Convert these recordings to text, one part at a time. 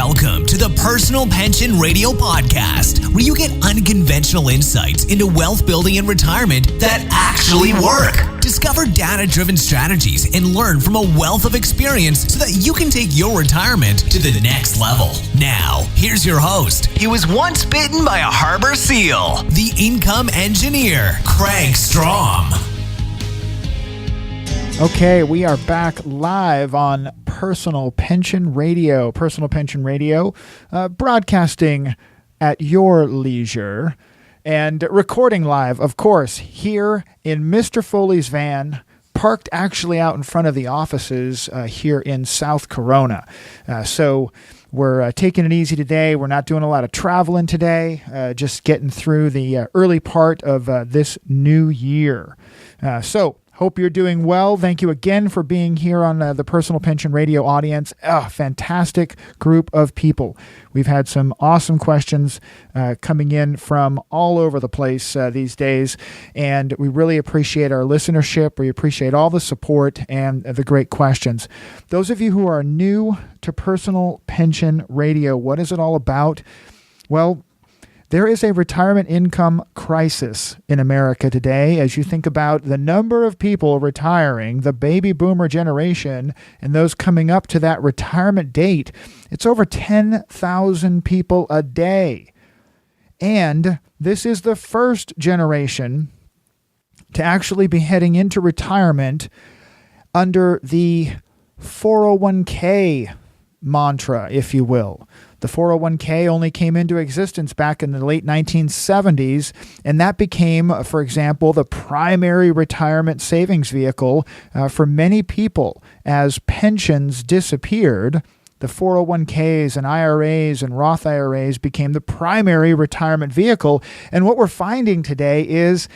Welcome to the Personal Pension Radio Podcast, where you get unconventional insights into wealth building and retirement that actually work. Discover data-driven strategies and learn from a wealth of experience so that you can take your retirement to the next level. Now, here's your host. He was once bitten by a harbor seal, the income engineer, Kraig Strom. Okay, we are back live on Personal Pension Radio. Personal Pension Radio, broadcasting at your leisure and recording live, of course, here in Mr. Foley's van, parked actually out in front of the offices here in South Corona. So we're taking it easy today. We're not doing a lot of traveling today, just getting through the early part of this new year. Hope you're doing well. Thank you again for being here on the Personal Pension Radio audience. Fantastic group of people. We've had some awesome questions coming in from all over the place these days, and we really appreciate our listenership. We appreciate all the support and the great questions. Those of you who are new to Personal Pension Radio, what is it all about? Well, there is a retirement income crisis in America today as you think about the number of people retiring, the baby boomer generation, and those coming up to that retirement date. It's over 10,000 people a day. And this is the first generation to actually be heading into retirement under the 401k mantra, if you will. The 401k only came into existence back in the late 1970s, and that became, for example, the primary retirement savings vehicle for many people. As pensions disappeared, the 401ks and IRAs and Roth IRAs became the primary retirement vehicle. And what we're finding today is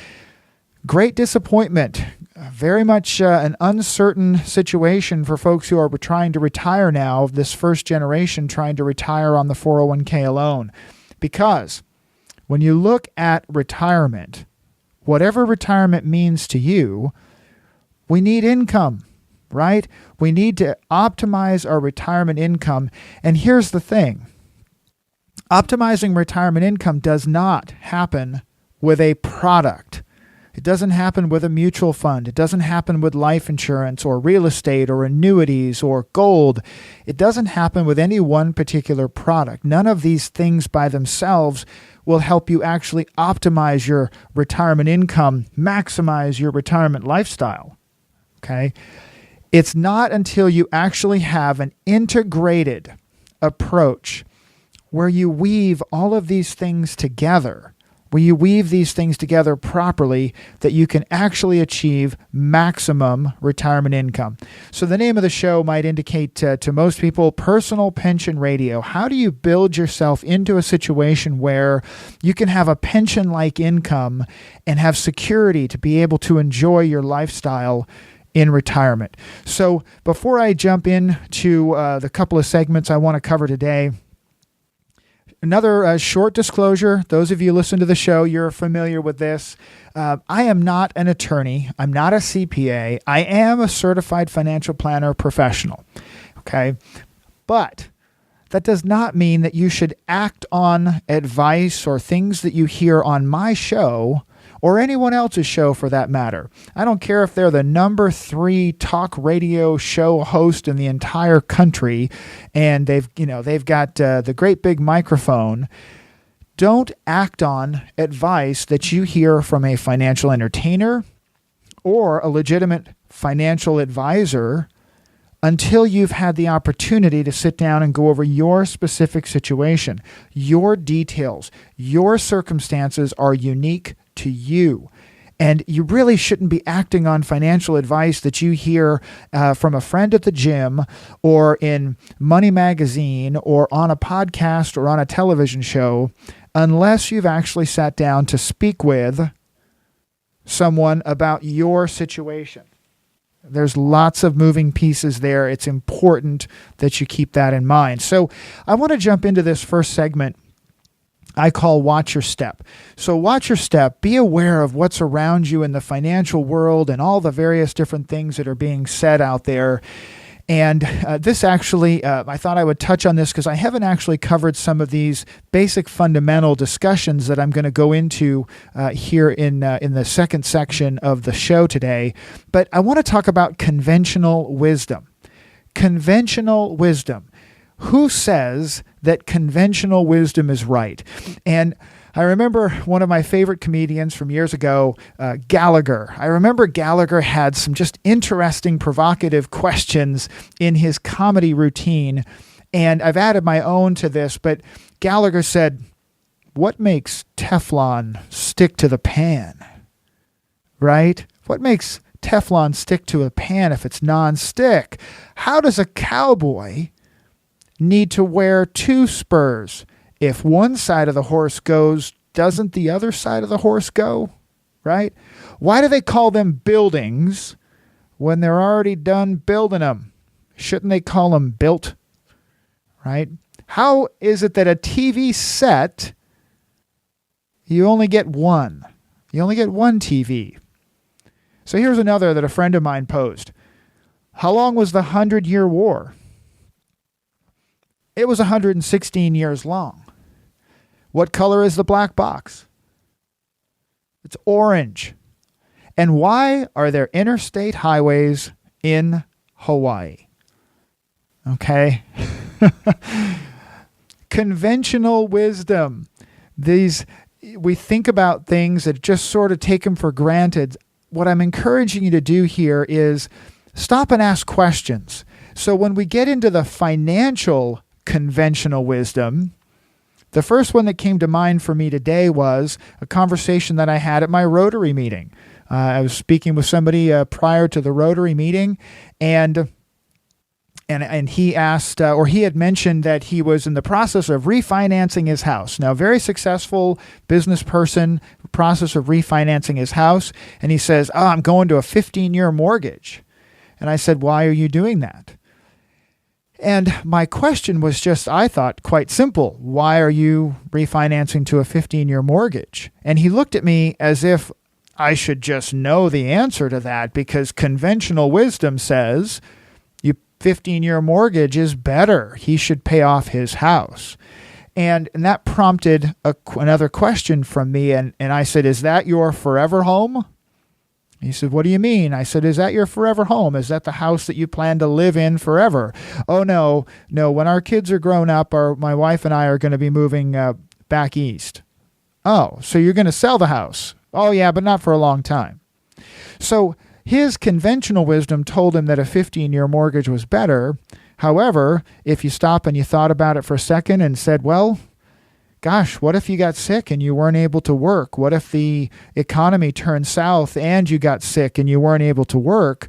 great disappointment. Very much an uncertain situation for folks who are trying to retire now, this first generation trying to retire on the 401k alone. Because when you look at retirement, whatever retirement means to you, we need income, right? We need to optimize our retirement income. And here's the thing. Optimizing retirement income does not happen with a product. It doesn't happen with a mutual fund. It doesn't happen with life insurance or real estate or annuities or gold. It doesn't happen with any one particular product. None of these things by themselves will help you actually optimize your retirement income, maximize your retirement lifestyle. Okay? It's not until you actually have an integrated approach where you weave all of these things together, when you weave these things together properly, that you can actually achieve maximum retirement income. So the name of the show might indicate to most people, Personal Pension Radio. How do you build yourself into a situation where you can have a pension-like income and have security to be able to enjoy your lifestyle in retirement? So before I jump into the couple of segments I want to cover today, another short disclosure. Those of you who listen to the show, you're familiar with this. I am not an attorney. I'm not a CPA. I am a certified financial planner professional. Okay? But that does not mean that you should act on advice or things that you hear on my show or anyone else's show for that matter. I don't care if they're the number 3 talk radio show host in the entire country and they've got the great big microphone. Don't act on advice that you hear from a financial entertainer or a legitimate financial advisor until you've had the opportunity to sit down and go over your specific situation. Your details, your circumstances are unique to you. And you really shouldn't be acting on financial advice that you hear from a friend at the gym or in Money Magazine or on a podcast or on a television show unless you've actually sat down to speak with someone about your situation. There's lots of moving pieces there. It's important that you keep that in mind. So I want to jump into this first segment I call Watch Your Step. So watch your step. Be aware of what's around you in the financial world and all the various different things that are being said out there. And this actually, I thought I would touch on this because I haven't actually covered some of these basic fundamental discussions that I'm going to go into here in the second section of the show today. But I want to talk about conventional wisdom. Conventional wisdom. Who says that conventional wisdom is right? And I remember one of my favorite comedians from years ago, Gallagher. I remember Gallagher had some just interesting, provocative questions in his comedy routine, and I've added my own to this, but Gallagher said, "What makes Teflon stick to the pan?" Right? What makes Teflon stick to a pan if it's non-stick? How does a cowboy need to wear two spurs? If one side of the horse goes, doesn't the other side of the horse go? Right? Why do they call them buildings when they're already done building them? Shouldn't they call them built? Right? How is it that a TV set, you only get one? You only get one TV. So here's another that a friend of mine posed. How long was the 100-Year War? It was 116 years long. What color is the black box? It's orange. And why are there interstate highways in Hawaii? Okay. Conventional wisdom. We think about things that just sort of take them for granted. What I'm encouraging you to do here is stop and ask questions. So when we get into the financial conventional wisdom, the first one that came to mind for me today was a conversation that I had at my Rotary meeting. I was speaking with somebody prior to the Rotary meeting, and he asked, or he had mentioned that he was in the process of refinancing his house. Now, very successful business person, process of refinancing his house, and he says, I'm going to a 15-year mortgage. And I said, why are you doing that? And my question was just, I thought, quite simple. Why are you refinancing to a 15-year mortgage? And he looked at me as if I should just know the answer to that, because conventional wisdom says your 15-year mortgage is better. He should pay off his house. And that prompted another question from me. And I said, is that your forever home? He said, what do you mean? I said, is that your forever home? Is that the house that you plan to live in forever? Oh, no. When our kids are grown up, my wife and I are going to be moving back east. Oh, so you're going to sell the house? Oh, yeah, but not for a long time. So his conventional wisdom told him that a 15-year mortgage was better. However, if you stop and you thought about it for a second and said, well, gosh, what if you got sick and you weren't able to work? What if the economy turned south and you got sick and you weren't able to work?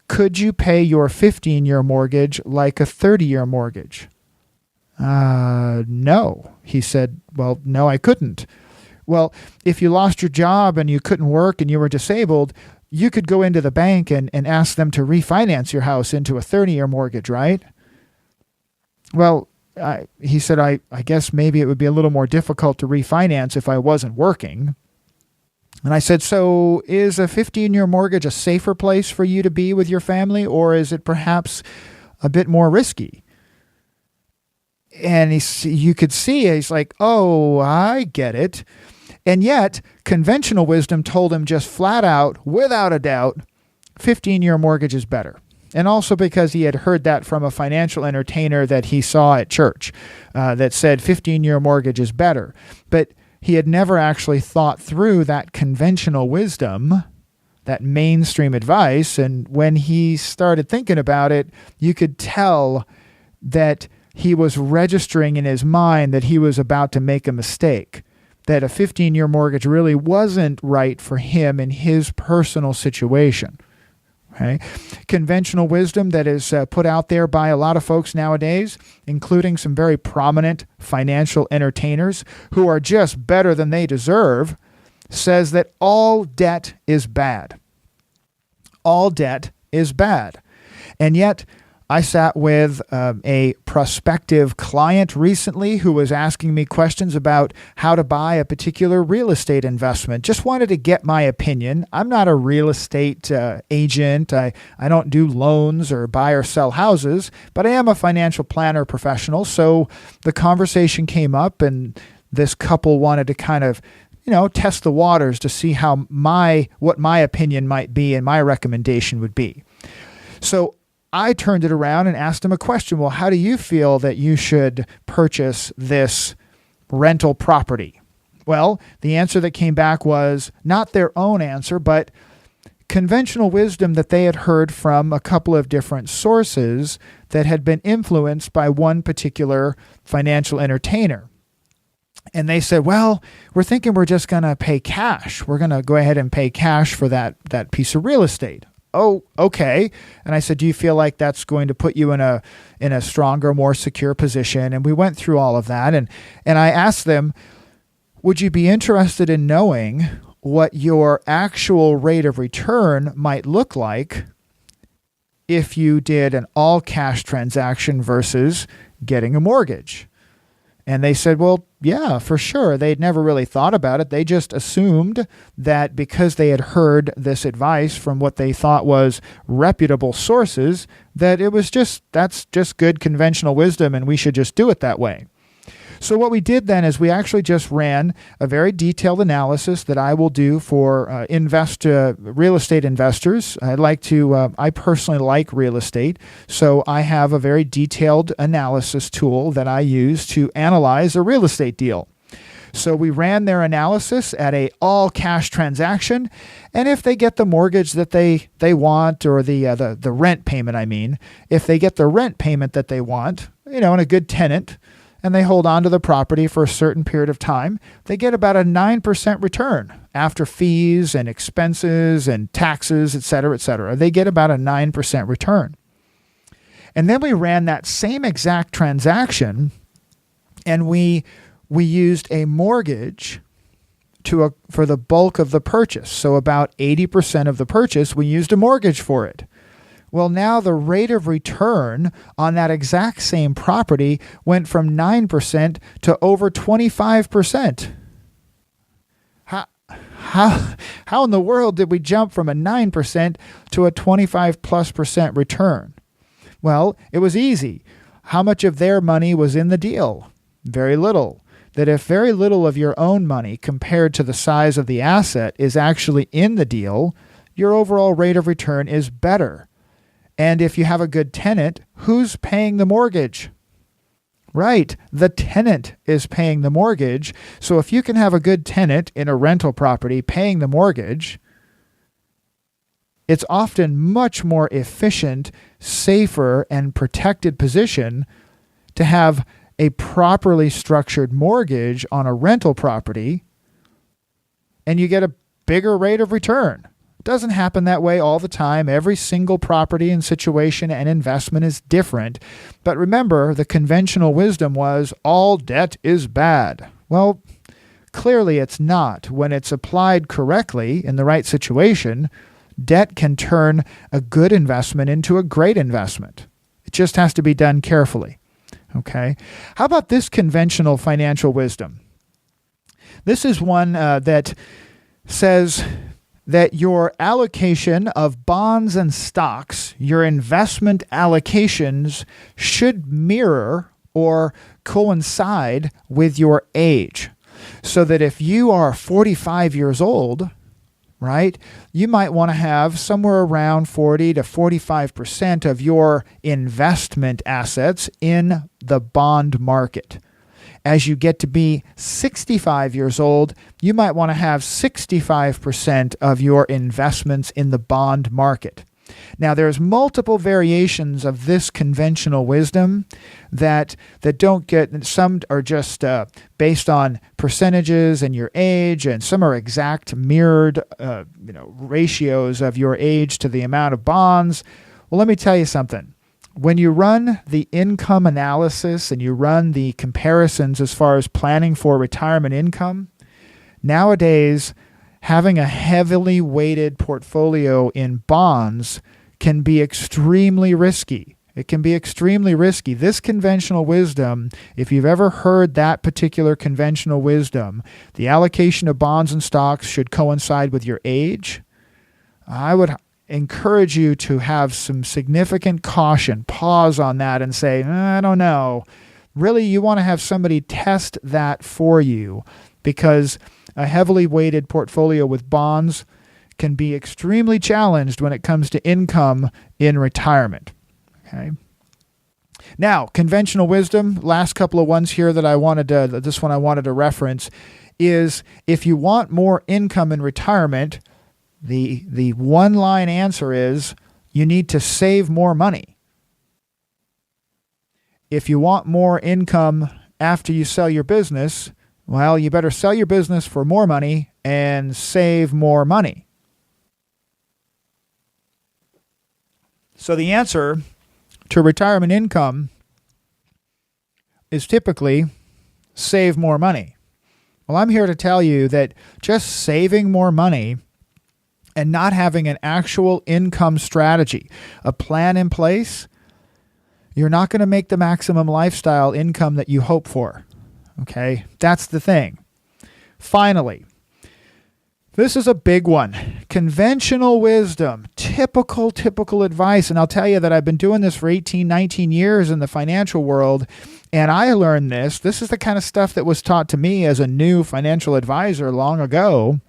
Could you pay your 15-year mortgage like a 30-year mortgage? No. He said, well, no, I couldn't. Well, if you lost your job and you couldn't work and you were disabled, you could go into the bank and ask them to refinance your house into a 30-year mortgage, right? Well, he said, I guess maybe it would be a little more difficult to refinance if I wasn't working. And I said, so is a 15-year mortgage a safer place for you to be with your family, or is it perhaps a bit more risky? And you could see, he's like, oh, I get it. And yet, conventional wisdom told him just flat out, without a doubt, 15-year mortgage is better. And also because he had heard that from a financial entertainer that he saw at church that said 15-year mortgage is better. But he had never actually thought through that conventional wisdom, that mainstream advice. And when he started thinking about it, you could tell that he was registering in his mind that he was about to make a mistake, that a 15-year mortgage really wasn't right for him in his personal situation. Okay. Conventional wisdom that is put out there by a lot of folks nowadays, including some very prominent financial entertainers who are just better than they deserve, says that all debt is bad. All debt is bad. And yet, I sat with a prospective client recently who was asking me questions about how to buy a particular real estate investment. Just wanted to get my opinion. I'm not a real estate agent. I don't do loans or buy or sell houses, but I am a financial planner professional. So the conversation came up, and this couple wanted to kind of test the waters to see what my opinion might be and my recommendation would be. So I turned it around and asked him a question. Well, how do you feel that you should purchase this rental property? Well, the answer that came back was not their own answer, but conventional wisdom that they had heard from a couple of different sources that had been influenced by one particular financial entertainer. And they said, well, we're thinking we're just going to pay cash. We're going to go ahead and pay cash for that piece of real estate. Oh, okay. And I said, do you feel like that's going to put you in a stronger, more secure position? And we went through all of that. And I asked them, would you be interested in knowing what your actual rate of return might look like if you did an all cash transaction versus getting a mortgage? And they said, well, yeah, for sure. They'd never really thought about it. They just assumed that because they had heard this advice from what they thought was reputable sources, that that's just good conventional wisdom and we should just do it that way. So what we did then is we actually just ran a very detailed analysis that I will do for real estate investors. I personally like real estate, so I have a very detailed analysis tool that I use to analyze a real estate deal. So we ran their analysis at a all cash transaction, and if they get the mortgage that they want, or the rent payment, if they get the rent payment that they want, and a good tenant, and they hold on to the property for a certain period of time, they get about a 9% return after fees and expenses and taxes, et cetera, et cetera. They get about a 9% return. And then we ran that same exact transaction, and we used a mortgage for the bulk of the purchase. So about 80% of the purchase, we used a mortgage for it. Well, now the rate of return on that exact same property went from 9% to over 25%. How in the world did we jump from a 9% to a 25+% return? Well, it was easy. How much of their money was in the deal? Very little. That if very little of your own money compared to the size of the asset is actually in the deal, your overall rate of return is better. And if you have a good tenant, who's paying the mortgage? Right, the tenant is paying the mortgage. So if you can have a good tenant in a rental property paying the mortgage, it's often much more efficient, safer, and protected position to have a properly structured mortgage on a rental property, and you get a bigger rate of return. It doesn't happen that way all the time. Every single property and situation and investment is different. But remember, the conventional wisdom was all debt is bad. Well, clearly it's not. When it's applied correctly in the right situation, debt can turn a good investment into a great investment. It just has to be done carefully. Okay? How about this conventional financial wisdom? This is one that says that your allocation of bonds and stocks, your investment allocations, should mirror or coincide with your age. So that if you are 45 years old, right, you might want to have somewhere around 40 to 45% of your investment assets in the bond market. As you get to be 65 years old, you might want to have 65% of your investments in the bond market. Now, there's multiple variations of this conventional wisdom that don't get, some are just based on percentages and your age, and some are exact mirrored ratios of your age to the amount of bonds. Well, let me tell you something. When you run the income analysis and you run the comparisons as far as planning for retirement income, nowadays having a heavily weighted portfolio in bonds can be extremely risky. It can be extremely risky. This conventional wisdom, if you've ever heard that particular conventional wisdom, the allocation of bonds and stocks should coincide with your age. I would encourage you to have some significant caution, pause on that and say, I don't know. Really, you want to have somebody test that for you, because a heavily weighted portfolio with bonds can be extremely challenged when it comes to income in retirement. Okay. Now, conventional wisdom, last couple of ones here that I wanted to reference is, if you want more income in retirement, the one-line answer is you need to save more money. If you want more income after you sell your business, well, you better sell your business for more money and save more money. So the answer to retirement income is typically save more money. Well, I'm here to tell you that just saving more money and not having an actual income strategy, a plan in place, you're not going to make the maximum lifestyle income that you hope for. Okay, that's the thing. Finally, this is a big one. Conventional wisdom, typical advice. And I'll tell you that I've been doing this for 18, 19 years in the financial world, and I learned this. This is the kind of stuff that was taught to me as a new financial advisor long ago.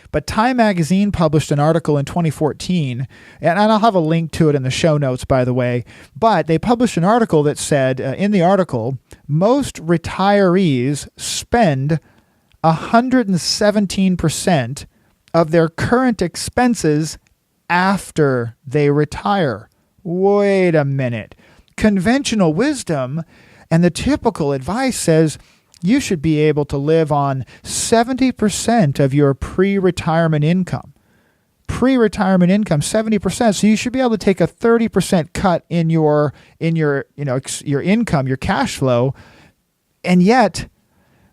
But Time Magazine published an article in 2014, and I'll have a link to it in the show notes, by the way. But they published an article that said, in the article, most retirees spend 117% of their current expenses after they retire. Wait a minute. Conventional wisdom and the typical advice says you should be able to live on 70% of your pre-retirement income. Pre-retirement income, 70%. So you should be able to take a 30% cut in your income, your cash flow. And yet,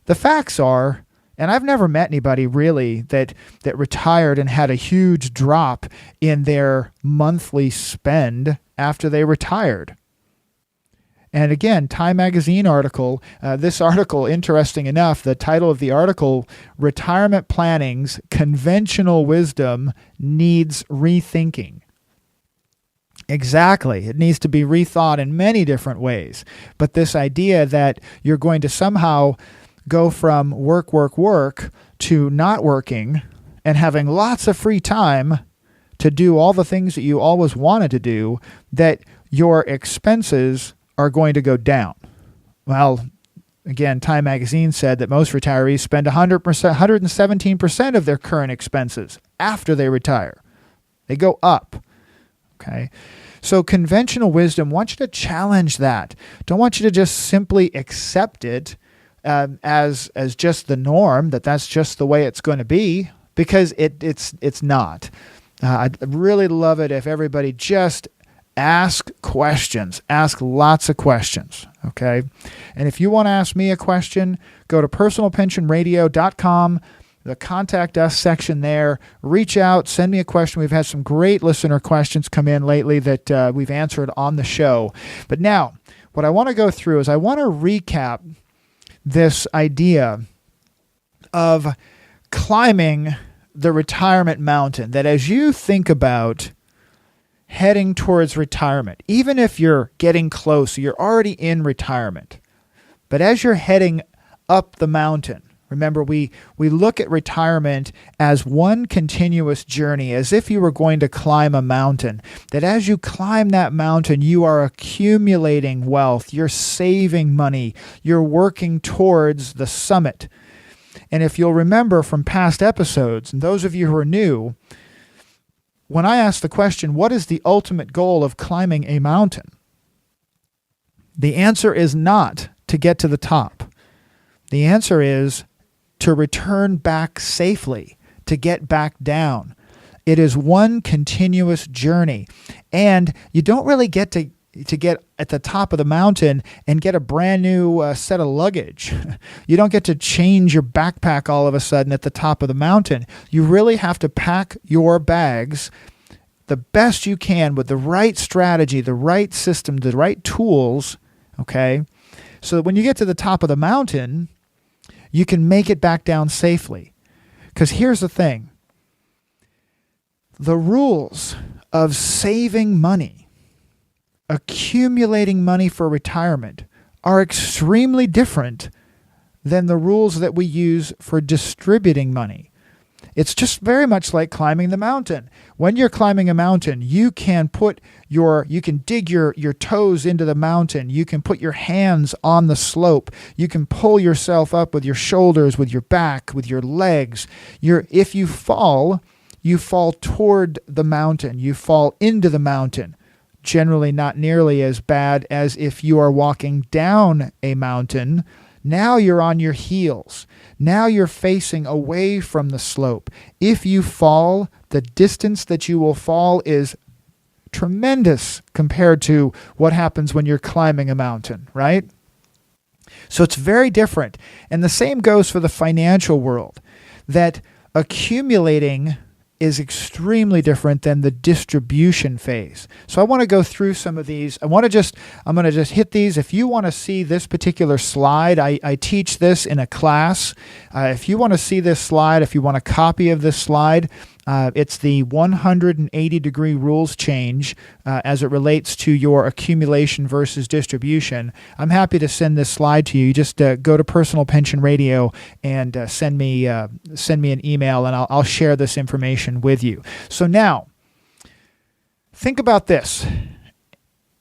the facts are, and I've never met anybody really that retired and had a huge drop in their monthly spend after they retired. And again, Time Magazine article, this article, interesting enough, the title of the article, Retirement Planning's Conventional Wisdom Needs Rethinking. Exactly. It needs to be rethought in many different ways. But this idea that you're going to somehow go from work to not working and having lots of free time to do all the things that you always wanted to do, that your expenses are going to go down. Well, again, Time Magazine said that most retirees spend 117% of their current expenses after they retire. They go up. Okay. So conventional wisdom wants you to challenge that. Don't want you to just simply accept it as just the norm, that's just the way it's going to be, because it's not. I'd really love it if everybody just ask questions. Ask lots of questions, okay? And if you want to ask me a question, go to personalpensionradio.com, the Contact Us section there. Reach out, send me a question. We've had some great listener questions come in lately that we've answered on the show. But now, what I want to go through is I want to recap this idea of climbing the retirement mountain, that as you think about heading towards retirement, even if you're getting close, you're already in retirement, but as you're heading up the mountain, remember, we look at retirement as one continuous journey, as if you were going to climb a mountain, that as you climb that mountain, you are accumulating wealth, you're saving money, you're working towards the summit. And if you'll remember from past episodes, and those of you who are new, when I asked the question, what is the ultimate goal of climbing a mountain? The answer is not to get to the top. The answer is to return back safely, to get back down. It is one continuous journey. And you don't really get to get at the top of the mountain and get a brand new set of luggage. You don't get to change your backpack all of a sudden at the top of the mountain. You really have to pack your bags the best you can with the right strategy, the right system, the right tools, okay? So that when you get to the top of the mountain, you can make it back down safely. Because here's the thing. The rules of saving money, accumulating money for retirement, are extremely different than the rules that we use for distributing money. It's just very much like climbing the mountain. When you're climbing a mountain, you can dig your toes into the mountain. You can put your hands on the slope. You can pull yourself up with your shoulders, with your back, with your legs. If you fall toward the mountain. You fall into the mountain. Generally not nearly as bad as if you are walking down a mountain. Now you're on your heels. Now you're facing away from the slope. If you fall, the distance that you will fall is tremendous compared to what happens when you're climbing a mountain, right? So it's very different. And the same goes for the financial world, that accumulating is extremely different than the distribution phase. So I want to go through some of these. I'm going to just hit these. If you want to see this particular slide, I teach this in a class. If you want to see this slide, if you want a copy of this slide, it's the 180-degree rules change as it relates to your accumulation versus distribution. I'm happy to send this slide to you. You just go to Personal Pension Radio and send me an email, and I'll share this information with you. So now, think about this.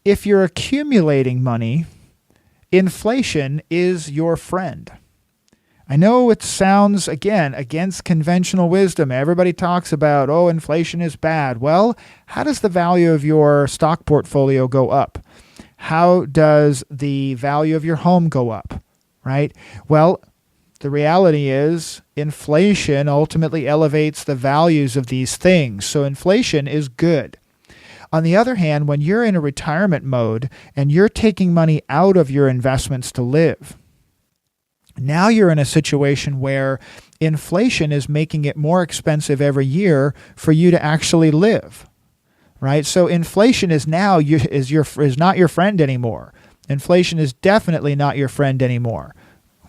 If you're accumulating money, inflation is your friend. I know it sounds, again, against conventional wisdom. Everybody talks about, inflation is bad. Well, how does the value of your stock portfolio go up? How does the value of your home go up, right? Well, the reality is inflation ultimately elevates the values of these things. So inflation is good. On the other hand, when you're in a retirement mode and you're taking money out of your investments to live, now you're in a situation where inflation is making it more expensive every year for you to actually live, right? So inflation is now is not your friend anymore. Inflation is definitely not your friend anymore,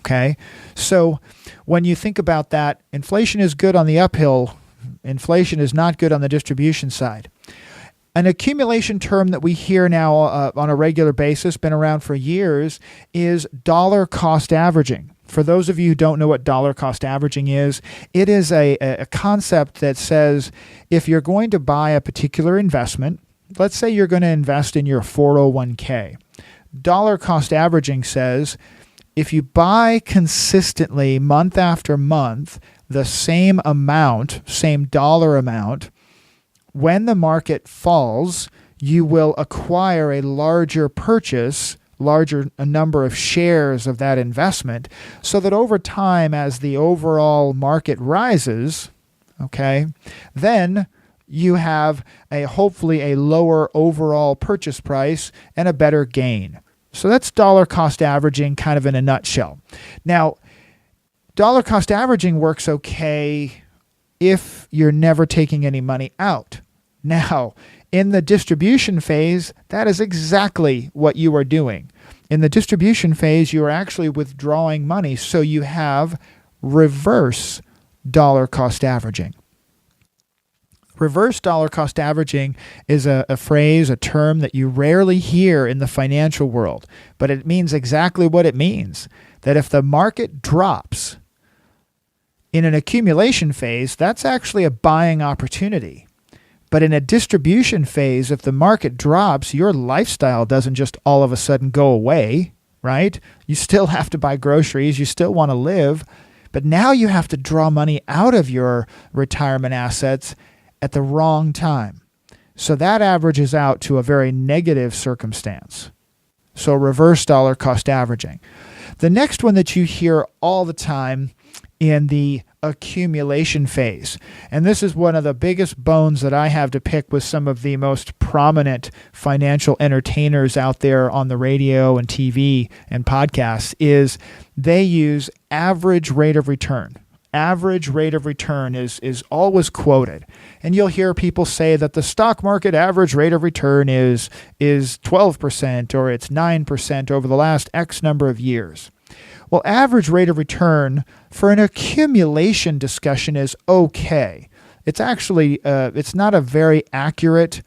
okay? So when you think about that, inflation is good on the uphill. Inflation is not good on the distribution side. An accumulation term that we hear now on a regular basis, been around for years, is dollar cost averaging. For those of you who don't know what dollar cost averaging is, it is a concept that says if you're going to buy a particular investment, let's say you're going to invest in your 401k, dollar cost averaging says if you buy consistently month after month the same amount, same dollar amount, when the market falls, you will acquire a larger number of shares of that investment, so that over time, as the overall market rises, okay, then you have hopefully a lower overall purchase price and a better gain. So that's dollar cost averaging kind of in a nutshell. Now, dollar cost averaging works okay if you're never taking any money out. Now, in the distribution phase, that is exactly what you are doing. In the distribution phase, you are actually withdrawing money, so you have reverse dollar cost averaging. Reverse dollar cost averaging is a phrase, a term that you rarely hear in the financial world, but it means exactly what it means, that if the market drops in an accumulation phase, that's actually a buying opportunity. But in a distribution phase, if the market drops, your lifestyle doesn't just all of a sudden go away, right? You still have to buy groceries. You still want to live. But now you have to draw money out of your retirement assets at the wrong time. So that averages out to a very negative circumstance. So reverse dollar cost averaging. The next one that you hear all the time in the accumulation phase. And this is one of the biggest bones that I have to pick with some of the most prominent financial entertainers out there on the radio and TV and podcasts, is they use average rate of return. average rate of return is always quoted. And you'll hear people say that the stock market average rate of return is 12% or it's 9% over the last X number of years. Well, average rate of return for an accumulation discussion is okay. It's actually, it's not a very accurate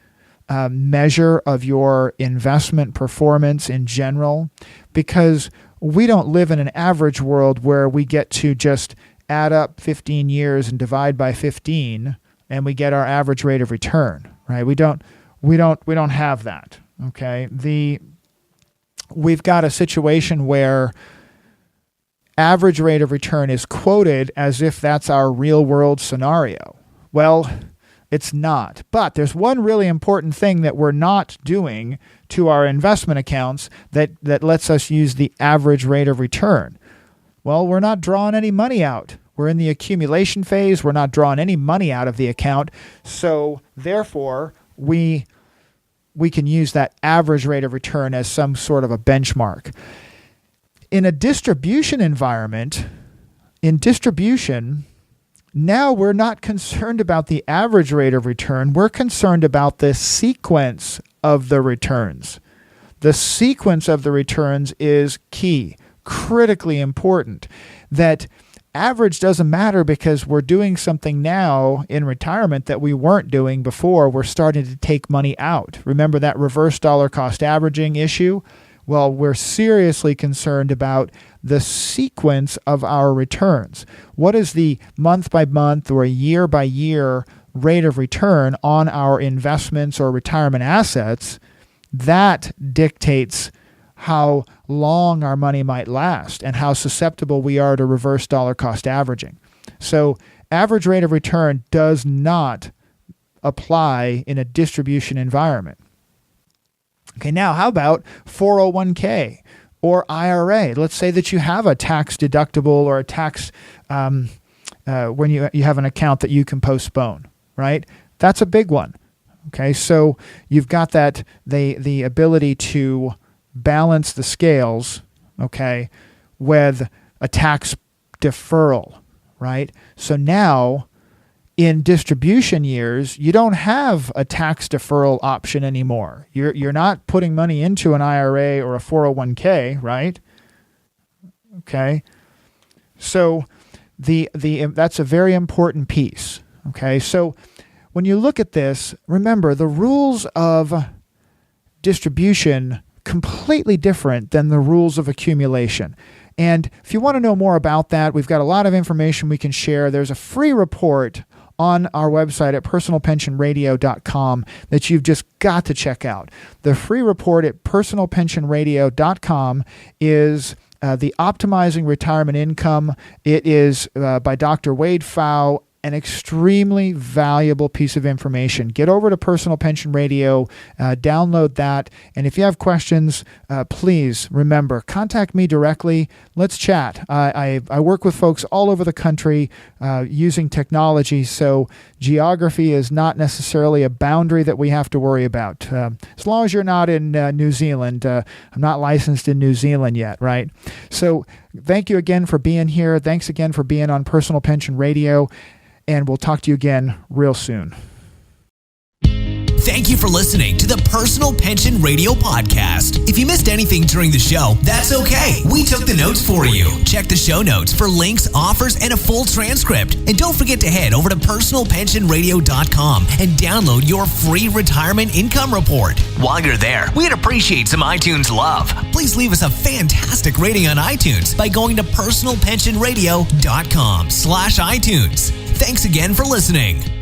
measure of your investment performance in general, because we don't live in an average world where we get to just add up 15 years and divide by 15 and we get our average rate of return, right? We don't have that. Okay. We've got a situation where average rate of return is quoted as if that's our real world scenario. Well, it's not. But there's one really important thing that we're not doing to our investment accounts that lets us use the average rate of return. Well, we're not drawing any money out. We're in the accumulation phase. We're not drawing any money out of the account. So therefore, we can use that average rate of return as some sort of a benchmark. In a distribution environment, now we're not concerned about the average rate of return. We're concerned about the sequence of the returns. The sequence of the returns is key, critically important. That average doesn't matter because we're doing something now in retirement that we weren't doing before. We're starting to take money out. Remember that reverse dollar cost averaging issue? Well, we're seriously concerned about the sequence of our returns. What is the month by month or year by year rate of return on our investments or retirement assets? That dictates how long our money might last and how susceptible we are to reverse dollar cost averaging. So average rate of return does not apply in a distribution environment. Okay, now how about 401k or IRA? Let's say that you have a tax deductible or a tax when you have an account that you can postpone, right? That's a big one. Okay, so you've got that the ability to balance the scales, okay, with a tax deferral, right? So now in distribution years, you don't have a tax deferral option anymore. You're not putting money into an IRA or a 401k, right? Okay. So that's a very important piece. Okay. So when you look at this, remember the rules of distribution completely different than the rules of accumulation. And if you want to know more about that, we've got a lot of information we can share. There's a free report on our website at personalpensionradio.com that you've just got to check out. The free report at personalpensionradio.com is the Optimizing Retirement Income. It is by Dr. Wade Pfau, an extremely valuable piece of information. Get over to Personal Pension Radio, download that, and if you have questions, please remember, contact me directly. Let's chat. I work with folks all over the country using technology, so geography is not necessarily a boundary that we have to worry about. As long as you're not in New Zealand. I'm not licensed in New Zealand yet, right? So thank you again for being here. Thanks again for being on Personal Pension Radio. And we'll talk to you again real soon. Thank you for listening to the Personal Pension Radio Podcast. If you missed anything during the show, that's okay. We took the notes for you. Check the show notes for links, offers, and a full transcript. And don't forget to head over to personalpensionradio.com and download your free retirement income report. While you're there, we'd appreciate some iTunes love. Please leave us a fantastic rating on iTunes by going to personalpensionradio.com/iTunes. Thanks again for listening.